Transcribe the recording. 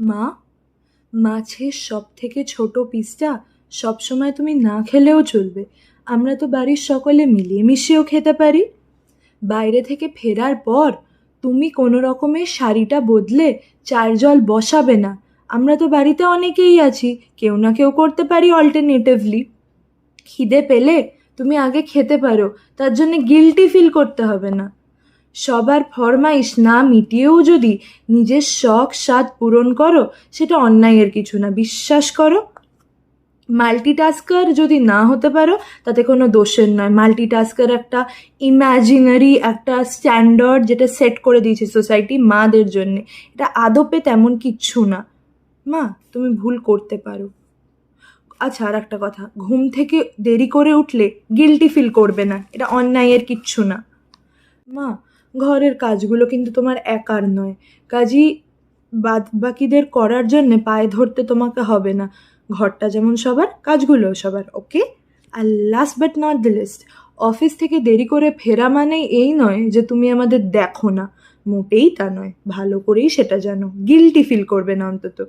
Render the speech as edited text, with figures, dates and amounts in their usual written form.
মা, মাছের সব থেকে ছোট পিসটা সবসময় তুমি না খেলেও চলবে। আমরা তো বাড়ির সকলে মিলিয়ে মিশিয়েও খেতে পারি। বাইরে থেকে ফেরার পর তুমি কোনো রকমের শাড়িটা বদলে চায়ের জল বসাবে না। আমরা তো বাড়িতে অনেকেই আছি, কেউ না কেউ করতে পারি অল্টারনেটিভলি। খিদে পেলে তুমি আগে খেতে পারো, তার জন্য গিল্টি ফিল করতে হবে না। সবার ফরমাইশ না মিটিয়েও যদি নিজের শখ স্বাদ পূরণ করো, সেটা অন্যায়ের কিছু না, বিশ্বাস করো। মাল্টিটাস্কার যদি না হতে পারো তাতে কোনো দোষের নয়। মাল্টিটাস্কার একটা ইম্যাজিনারি একটা স্ট্যান্ডার্ড যেটা সেট করে দিয়েছে সোসাইটি মাদের জন্যে, এটা আদপে তেমন কিচ্ছু না। মা, তুমি ভুল করতে পারো। আচ্ছা, আর একটা কথা, ঘুম থেকে দেরি করে উঠলে গিল্টি ফিল করবে না, এটা অন্যায়ের কিচ্ছু না। মা, ঘরের কাজগুলো কিন্তু তোমার একার নয়, কাজই বাদ বাকিদের করার জন্যে পায়ে ধরতে তোমাকে হবে না। ঘরটা যেমন সবার, কাজগুলোও সবার, ওকে? আর last but not the least, office থেকে দেরি করে ফেরা মানেই এই নয় যে তুমি আমাদের দেখো না, মোটেই তা নয়। ভালো করেই সেটা জানো, গিল্টি ফিল করবে না অন্তত।